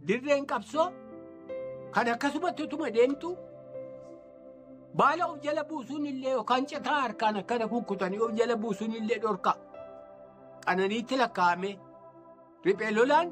dirreen qabsoo kan akkasumatti utuma deemtu baala of jala buusuun illee yookaan citaa harkaan akkana kukkutanii of jala buusuun illee dhorka. Qananiitti lakkaa'ame riphee lolaan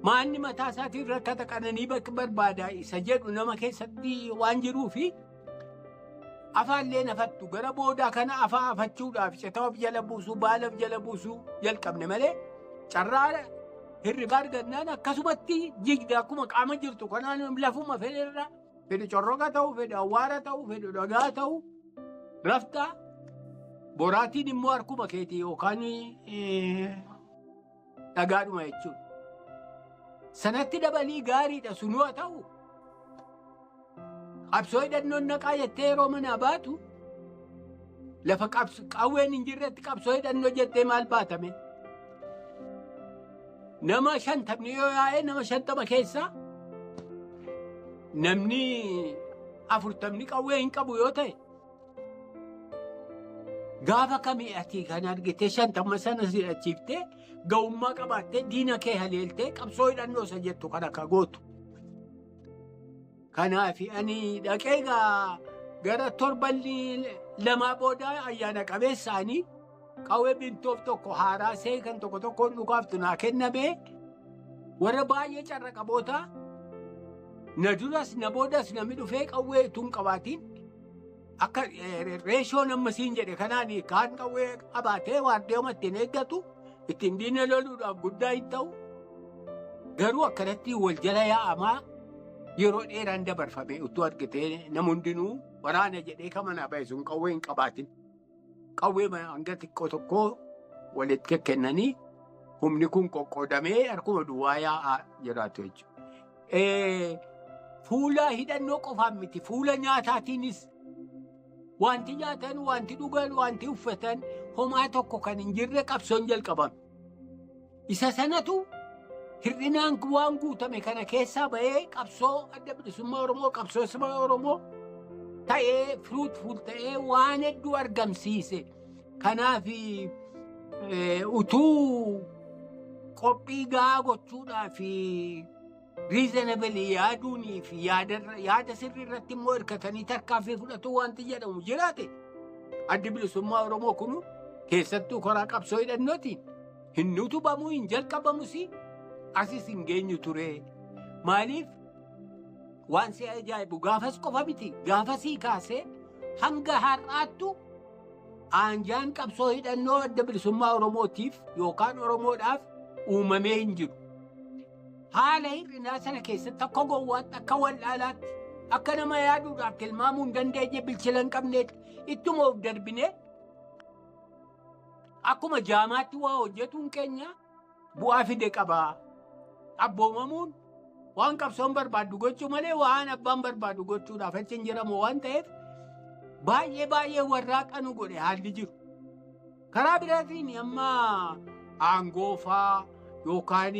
maanni mataa isaatiin rakkata qananii barbaada isa jedhu nama keessatti waan jiruufi afaallee nafattu gara boodaa kana afaa afachuudhaaf citaa of jala buusuu baala of jala buusuu jalqabne malee carraa hirriba argannaan akkasumatti jigda akkuma qaama jirtu kanaan lafuma fedherra fedhe corroqa ta'u fedhe awwaara ta'u fedhe dhagaa ta'u raftaa boraatiin immoo harkuma keetii yookaan dhagaadhuma jechuudha. Sanatti dabalii gaariidha sunuu haa ta'u qabsoo hidhannoon naqaa jettee yeroo manaa baatu lafa qawween hin jirretti qabsoo hidhannoo jettee maal baatame? Nama 50 yoo yaa'e nama 50 keessaa namni 40 qawwee hin qabu yoo ta'e gaafa kamii ati kan argite 50 sana si'achiiftee ga'ummaa qabaattee diina kee haleeltee qabsoo hidhannoo isa jettu kan akka gootu. Kanaaf ani dhaqee gara torbanni lamaa booda ayyaana qabeessaanii qawwee bintoof tokko haaraasee kan tokko tokkoon dhugaaftu naa kennamee warra baay'ee carra qaboota na duras na boodas namni dhufee qawwee tun qabaatiin akka reeshoon ammasiin jedhe kanaan kaan qawwee qabaatee waardeema ittiin eeggatu ittiin diina loluudhaaf guddaa hin ta'u garuu akkanatti wal jala yaa'amaa yeroo dheeraan dabarfame utuu argitee nama hundinuu waraana jedhee kamanaa bahe sun qawwee hin qabaatin. Qawwee hanga xiqqoo tokko walitti kennanii humni kun qoqqoodamee harkuma duwwaa yaa'aa jiraatu jechuudha. Fuula hidhannoo qofaan miti fuula nyaataatiinis wanti nyaatan wanti dhugan wanti uffatan homaa tokko kan hin jirre qabsoon jalqabame. Isa sanatu hir'inaan waan guutame kana keessaa bahee qabsoo adda bilisummaa Oromoo qabsoo saba Oromoo ta'ee fruitful ta'ee waan hedduu argamsiise. Kanaaf utuu qophii gahaa gochuudhaaf reasonably yaaduunii fi yaada sirrii irratti immoo hirkatanii tarkaanfii fudhatu wanti jedhamu jiraate addi bilisummaa Oromoo kun keessattuu karaa qabsoo hidhannootiin hin utubamuu hin jalqabamus asis hin geenyu ture. Maaliif waan si ajaa'ibu gaafas qofa miti gaafasii kaasee hanga har'aattu aanjaan qabsoo hidhannoo adda bilisummaa Oromootiif yookaan Oromoodhaaf uumamee hin jiru. Haala hir'inaa sana keessatti akka gowwaatti akka wal'aalaatti akka nama yaaduudhaaf tilmaamuu hin dandeenye bilchila hin qabneetti ittuma of darbinee akkuma jaamaatti waa hojjetuun keenya bu'aa fide qabaa. Abboomamuun waan qabsoon barbaaddu gochuu malee waan abbaan barbaadu gochuudhaaf achi hin jiramu waan ta'eef baay'ee warraaqa nu godhe haalli jiru. Karaa biraatiin amma aangoo faa yookaan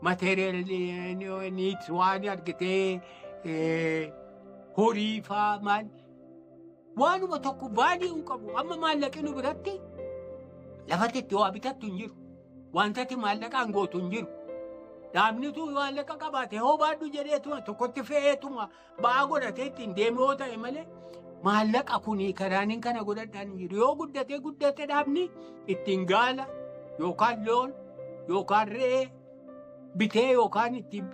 materiaalii waan argitee horii faa maal waanuma tokko baadii hin qabu amma maallaqni nu biratti lafatti itti waa bitattu hin jiru. Wantatti maallaqaan gootu hin jiru. Dhaabnitu maallaqa qabaate hoo baadhu jedheetuma tokkotti fe'eetuma ba'aa godhatee ittiin deeme yoo ta'e malee maallaqa kunii karaaniin kana godhadhaan jiru. Yoo guddate dhaabni ittiin gaala yookaan loon yookaan re'ee bitee yookaan ittiin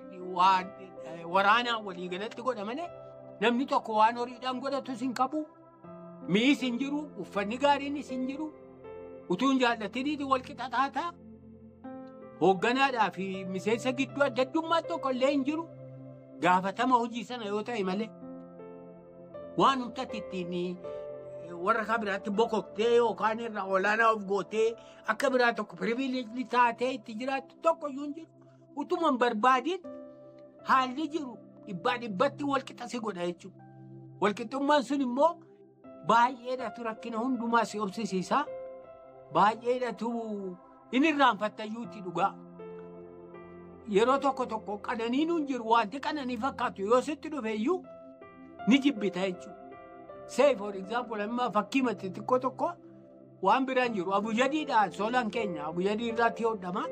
waraanaan walii galatti godha malee namni tokko waan horiidhaan godhatus hin qabu. Mi'is hin jiru, uffanni gaariinis hin jiru. Utuun jaallatiniiti wal qixa taataa. Hoogganaadhaa fi miseensa gidduu adda addummaa tokko illee hin jiru. Gaafatama hojii sana yoo ta'e malee waan humtatti ittiin warra kan biraatti bokoktee yookaan irraa olaanaa of gootee akka biraa tokko pirivileejii taatee itti jiraattu tokko iyyuu hin jiru. Utuma hin barbaadin haalli jiru dhibbatti wal qixa si godha jechuudha. Wal qixxummaan sun immoo baay'eedhatu rakkina hundumaa si obsisiisa. Baay'eedhatu inni irraanfattayyuutti dhugaa. Yeroo tokko qananiin hin jiru wanti qananii fakkaatu yoo sitti dhufe iyyuu ni jibbita jechuudha. Say for example amma fakkii matti tokko waan biraan jiru abujadiidhaan solaan keenya abujadii irratti hodhama.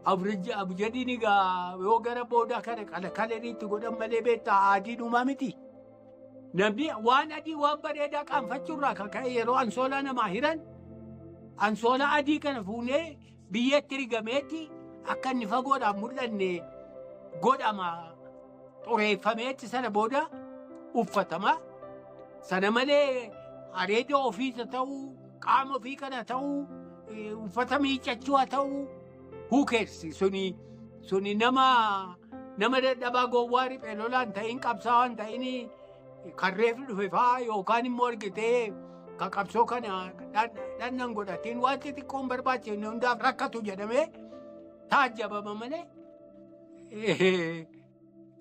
abjadiin egaa yoo gara boodaa kana kalaniitti godhan malee beektaa adiin uumaa miti. Namni waan adii waan bareedaa qaanfachuurraa kan ka'e yeroo ansoolaa namaa hiran ansoolaa adii kana fuunee biyyatti rigameetti akka inni fagoodhaan mul'anne godhama xureeffameetti sana booda uffatama. Sana malee areeda ofiisa ta'uu qaama ofii kana ta'uu uffata miiccachuu haa ta'uu huukeersi suni nama dadhabaa gowwaa riphee lolaan ta'in qabsaawaan ta'in karreef dhufe fa'aa yookaan immoo argitee ka qabsoo kana dhannan godhatiin waan xixiqqoon barbaachifne hundaaf rakkatu jedhamee taajjabama malee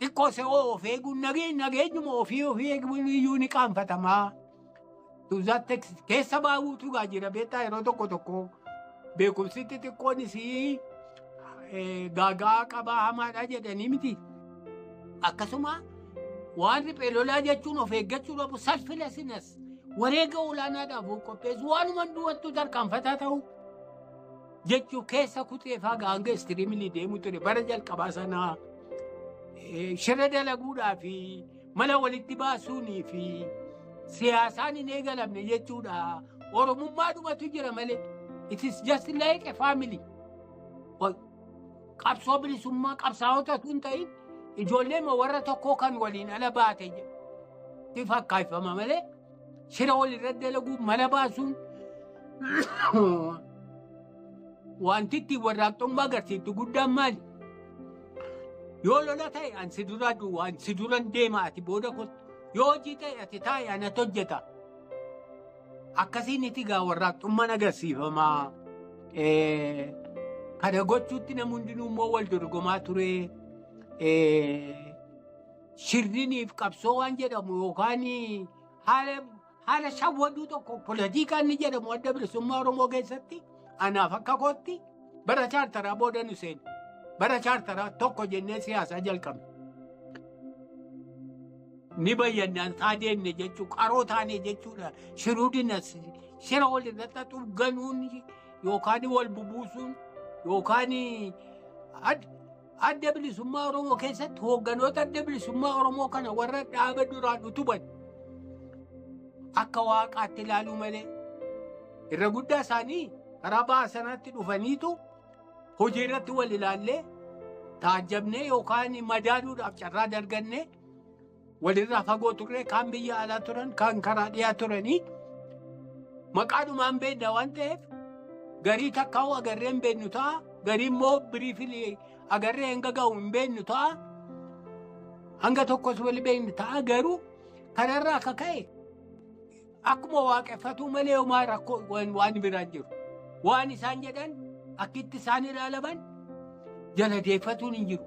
xiqqoo se'oo of eeguun nageenyuma ofii eeguun iyyuu ni qaanfatamaa. Tuuzaatti keessa baawuutu gaa jira beektaa yeroo tokko beekumsi xixiqqoonis gaagaa qabaa hamaadha jedhanii miti. Akkasuma waan riphee lolaa jechuun of eeggachuu qabu salphilasinas wareega olaanaadhaaf qopheessu waanuma duwwattuu tarkaanfataa ta'u jechuu keessa kuteefaa gaanga istiriimilii deemu ture bara jalqabaa sanaa shira dalaguudhaa fi mala walitti baasuunii fi siyaasaan hin eegalamne jechuudha. Oromummaadhumatu jira malee it is just like a family. Qabsoo bilisummaa qabsaa'otatu hin ta'in ijoollee warra tokkoo kan waliin ala baate jedhu fakkaifama malee shira walirra dalaguu mala baasuun wanti ittiin warraaqxummaa agarsiiftu guddaan maali? Yoo lola ta'e ansi dura du'u ansi duran deema ati booda kottu yoo hojii ta'e ati taa'e anatu hojjeta. Akkasiin itti gaa warraaqxummaan agarsiifamaa. Kana gochuutti namni hundinuu immoo wal dorgomaa ture. Shirriniif qabsoo waan jedhamu yookaan haala shawwaduu tokko poolitikaan ni jedhamu adda bilisummaa Oromoo keessatti anaaf akka kootti bara chaartaraa booda nu seenu. Bara chaartaraa tokko jennee siyaasaa jalqabne. Ni bayyannaan taadeenne jechuu qaroo taane jechuudha. Shiruudinas shira walirratti xugganuun yookaan wal bubuusuun yookaan adda bilisummaa Oromoo keessatti hoogganoota adda bilisummaa Oromoo kana warra dhaaba duraan utuban akka waaqaatti ilaaluu malee irra guddaa isaanii karaa ba'a sanaatti dhufaniitu hojii irratti wal ilaallee taajjabnee yookaan madaaluudhaaf carraa dargannee walirraa fagoo turre kaan biyya alaa turan kaan karaa dhiyaa turanii maqaadhumaan beekna waan ta'eef garii takkaa'uu agarree hin beeknu ta'a garii immoo biriifilii agarree hanga ga'u hin beeknu ta'a hanga tokkos wali beeknu ta'a garuu kanarraa akka ka'e akkuma waaqeffatuu malee homaa rakkoo waan biraan jiru waan isaan jedhan akkitti isaan ilaalaman jala deeffatuun hin jiru.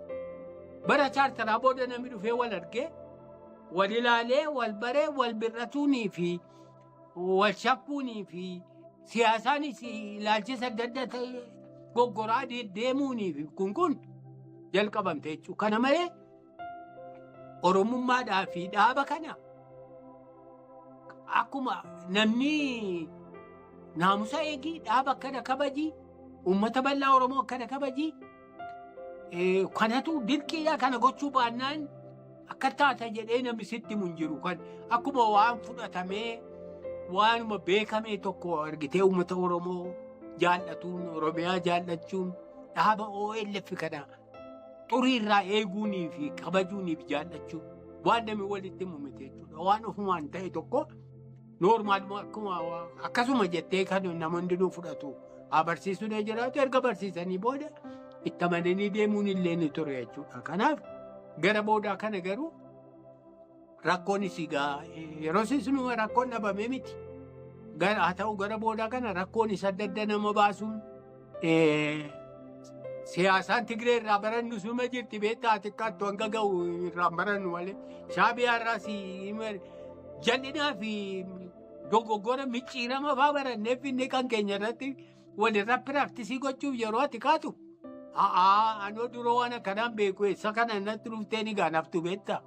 Bara chaartaraa booda namni dhufee wal argee wal ilaalee wal baree wal birratuunii fi wal shakkuunii fi siyaasaanis ilaalchisa adda adda ta'e goggoraa deemuunii fi kun jalqabamte jechuudha. Kana malee Oromummaadhaa fi dhaaba kana akkuma namni naamusa eegii dhaaba akkana kabajii uummata bal'aa Oromoo akkana kabajii kanatu dirqiidha. Kana gochuu baannaan akka taata jedhee namni sitti mun jiru kan akkuma waan fudhatamee waanuma beekamee tokko argitee uummata Oromoo jaallatuun Oromiyaa jaallachuun dhaaba OLF kana xuriirraa eeguunii fi kabajuuniif jaallachuun waan namni walitti mumite jechuudha. Waan ofumaan ta'e tokko noormaaluma akkasuma jettee kan namoonni hundinuu fudhatu barsiisuun jiraatu erga barsiisanii booda itti amananii deemuun illee ni ture jechuudha. Kanaaf gara boodaa kana garuu rakkoonis egaa yeroo sinuma rakkoon dhabamee miti. Haa ta'u gara boodaa kana rakkoonis adda adda nama baasuun siyaasaan Tigree irraa barannu suma jirti beektaa xiqqaattu hanga ga'u irraa barannu malee Shaabiyaa irraas jal'inaa fi dogoggora micciirama fa'aa baranneef inni kan keenya irratti walirra piraaktisii gochuuf yeroo ati kaatu anoo duroo waan akkanaan beeku eessa kana natti dhuftee ni gaanaftu beektaa.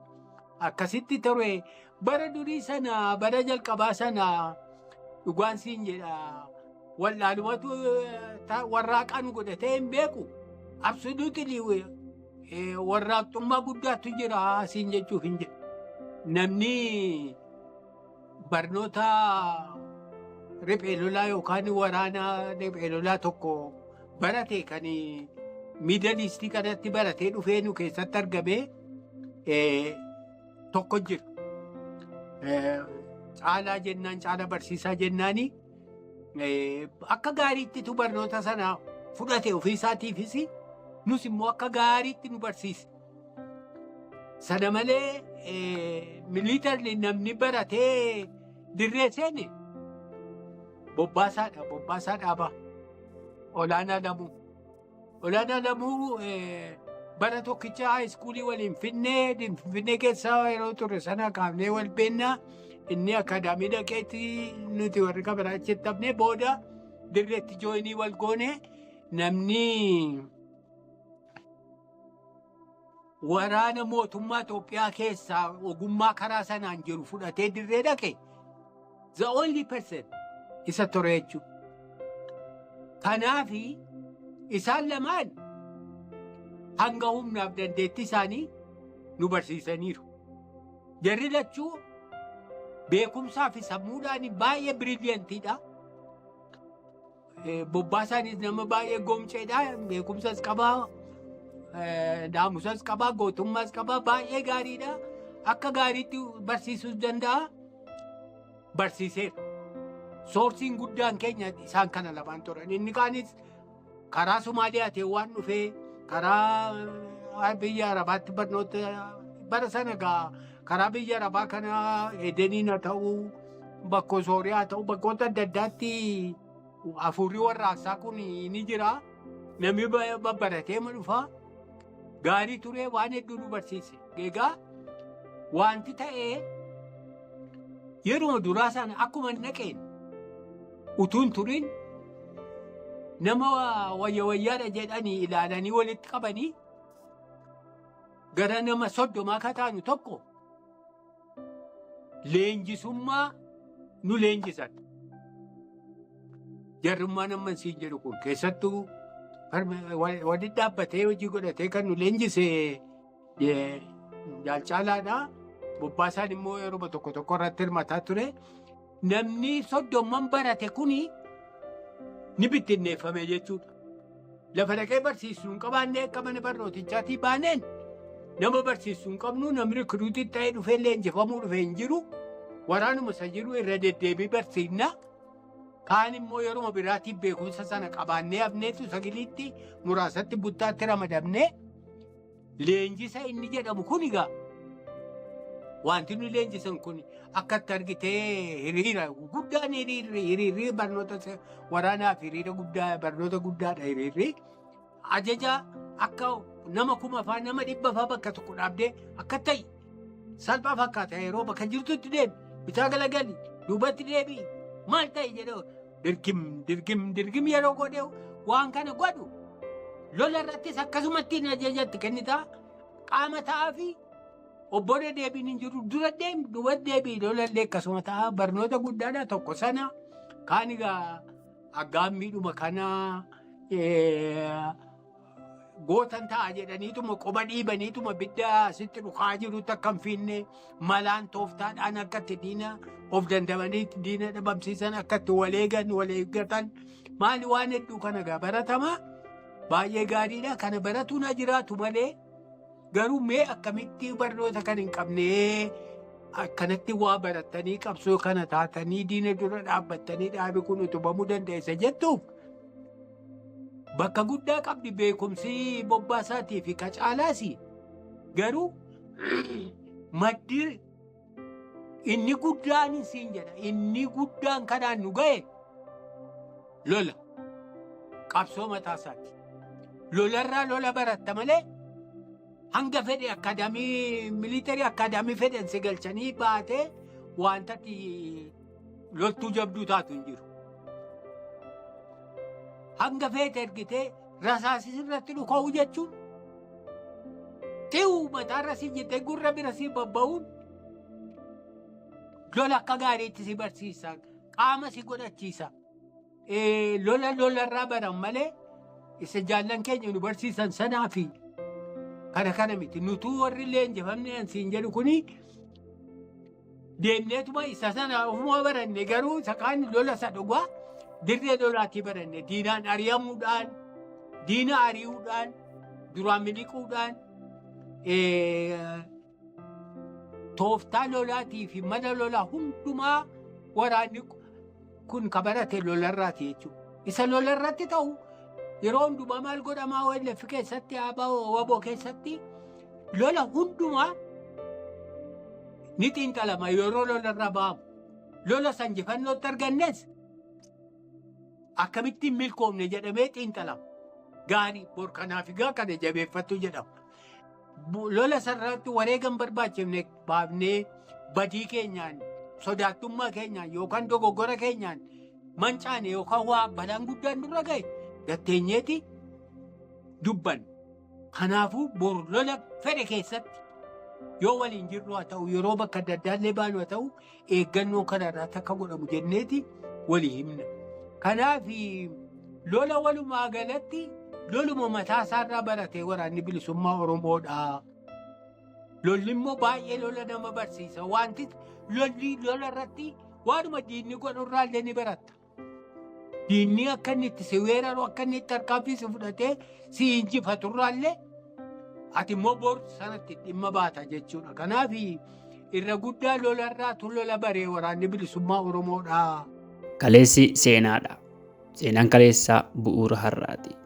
Akkasitti ture bara durii sana bara jalqabaa sana dhugaan siin jedha wallaalumatu warraaqaan godhatee hin beeku absolutely warraaqxummaa guddaatu jira siin jechuuf hin jedhu. Namni barnoota riphee lolaa yookaan waraana riphee lolaa tokko barate kan Middle East kanatti baratee dhufee nu keessatti argamee tokko jira. Caalaa jennaan, Caalaa Barsiisaa jennaani akka gaariittitu barnoota sana fudhate ofii isaatiifis nus immoo akka gaariitti nu barsiise. Sana malee miliitarli namni baratee dirree seene bobbaasaa dhaabaa. Olaanaa Lamuu bara tokkicha haayiskuulii waliin Finfinnee keessaa yeroo turre sana qaamnee wal beennaa. Inni akaadaamii dhaqeetti nuti warri kabaraa achitti hafnee booda dirreetti jooyinii wal goone namni waraana mootummaa Itoophiyaa keessaa ogummaa karaa sanaan jiru fudhatee dirree dhaqe the only person isa ture jechuudha. Kanaaf isaan lamaan hanga humnaaf dandeettii isaanii nu barsiisaniiru. Jarri lachuu beekumsaa fi sammuudhaan baay'ee biriiliyantiidha. Bobbaasaanis nama baay'ee goomceedha. Beekumsas qabaa, naamusas qabaa, gootummaas qabaa, baay'ee gaariidha. Akka gaariitti barsiisuu danda'a. Barsiiseera. Soorsiin guddaan keenya isaan kana lamaan turan. Inni kaanis karaa Sumaaliyaatiin waan dhufee karaa biyya Arabaatti barnoota bara sana gaa karaa biyya Arabaa kana Edeniin haa ta'uu, bakka Sooriyaa haa ta'uu, bakkoota adda addaatti hafuurri warraaqsaa kun ni jira. Namni babbaratee ma dhufaa. Gaarii turee waan hedduu nu barsiise. Egaa wanti ta'ee yeroo duraa sana akkuma naqeen utuun turin nama wayyaadha jedhanii ilaalanii walitti qabanii gara nama 30 akka taanu tokko leenjisummaa nu leenjisan. Jarrummaan amman siin jedhu kun keessattuu walitti dhaabbatee hojii godhatee kan nu leenjise Jaalcaalaadha. Bobbaasaan immoo yeroo tokko irratti hirmataa ture. Namni 30 barate kuni ni bittinneeffame jechuudha. Lafa dhaqee barsiisuu hin qabaanne akka mana barnootichaatii baaneen nama barsiisuu hin qabnu namni rikruutii ta'ee dhufee leenjifamuu dhufee hin jiru. Waraanuma isa jiru irra deddeebii barsiifna. Kaan immoo yeroo biraatiif beekumsa sana qabaannee hafneetu sagiliitti muraasatti buttaatti ramadamnee leenjisa inni jedhamu kun egaa wanti nu leenjisan kun akkatti argitee hiriira guddaan hiriirri barnoota waraanaaf hiriira guddaa barnoota guddaadha hiriirri. Ajaja akka nama 1000 nama 100 bakka tokko dhaabdee akka ta'e salphaa fakkaata yeroo bakka jirtutti deemi bitaa galagali duubatti deebii maal ta'e jedhee dirgim yeroo godhe waan kana godhu lola irrattis akkasumatti ajajatti kennita qaama ta'aa fi obbolee deebiin hin jiru dura deemi duuba deebii lola illee akkasuma ta'a barnoota guddaadha tokko sana kaan egaa aggaammiidhuma kana gootan ta'a jedhaniituma qoba dhiibaniituma bidda sitti dhukaa jirutti akka hin fiinne malaan tooftaadhaan akkatti diina of dandamanii diina dhabamsiisan akkatti waleeggatan maali waan hedduu kana gaa baratamaa baay'ee gaariidha. Kana baratuun haa jiraatu malee garuu mee akkamitti barnoota kan hin qabne akkanatti waa barattanii qabsoo kana taatanii diina dura dhaabbattanii dhaabi kun utubamuu dandeessa jettuuf bakka guddaa qabdi beekumsi Bobbaasaatii fi Qacaalaas garuu maddi inni guddaan siin jedha inni guddaan kanaan nu ga'e lola qabsoo mataasaati. Lolarraa lola baratta malee hanga fedhe akaadaamii miliitarii akaadaamii fedhan si galchanii baatee wantatti loltuu jabduu taatu hin jiru. Hanga feete ergitee rasaasii irratti dhuka'uu jechuun xiyyuu mataarra si jettee gurra bira si babba'uun lola akka gaariitti si barsiisa qaama si godhachiisa. Lolarraa baran malee isa jaallan keenya nu barsiisan sanaa fi kana miti nutuu warri illee injifamne ansiin jedhu kuni deemneetuma isa sana ofuma baranne garuu isa kaan lola isa dhugaa dirree lolaatii baranne diinaan ari'amuudhaan diina ari'uudhaan duraan miliquudhaan tooftaa lolaatii fi mala lolaa hundumaa waraanni kun kabarate lolarraati jechuudha. Isa lolarratti ta'u yeroo hundumaa maal godhamaa wallaffi keessatti waboo keessatti lola hundumaa ni xiinxalama yeroo lolarra ba'amu. Lola san injifannootti argannes akkamittiin milkoomne jedhamee xiinxalama. Gaarii bor kanaaf egaa kana jabeeffattu jedhama. Lola sarratti wareegan barbaachifne baafnee badii keenyaan sodaattummaa keenyaan yookaan dogoggora keenyaan mancaane yookaan waa balaan guddaan nurra ga'e gatteenyeeti dubban. Kanaafuu bor lola fedhe keessatti yoo waliin jirru haa ta'u yeroo bakka adda addaallee baanu haa ta'u eeggannoo kanarraa akka godhamu jenneeti walii himna. Kanaaf lola walumaa galatti loluma mataa isaarraa baratee waraanni bilisummaa Oromoodha. Lolli immoo baay'ee lola nama barsiisa. Wanti lolli lola irratti waanuma diinni godhurraa illee ni baratta. Diinni akka inni itti si weeraru akka inni itti harkaafi si fudhatee si injifaturraa illee ati immoo bor sanatti dhimma baata jechuudha. Kanaaf irra guddaa lolarraatu lola baree waraanni bilisummaa Oromoodha. Kaleessi seenaadha. Seenaan kaleessaa bu'uura har'aati.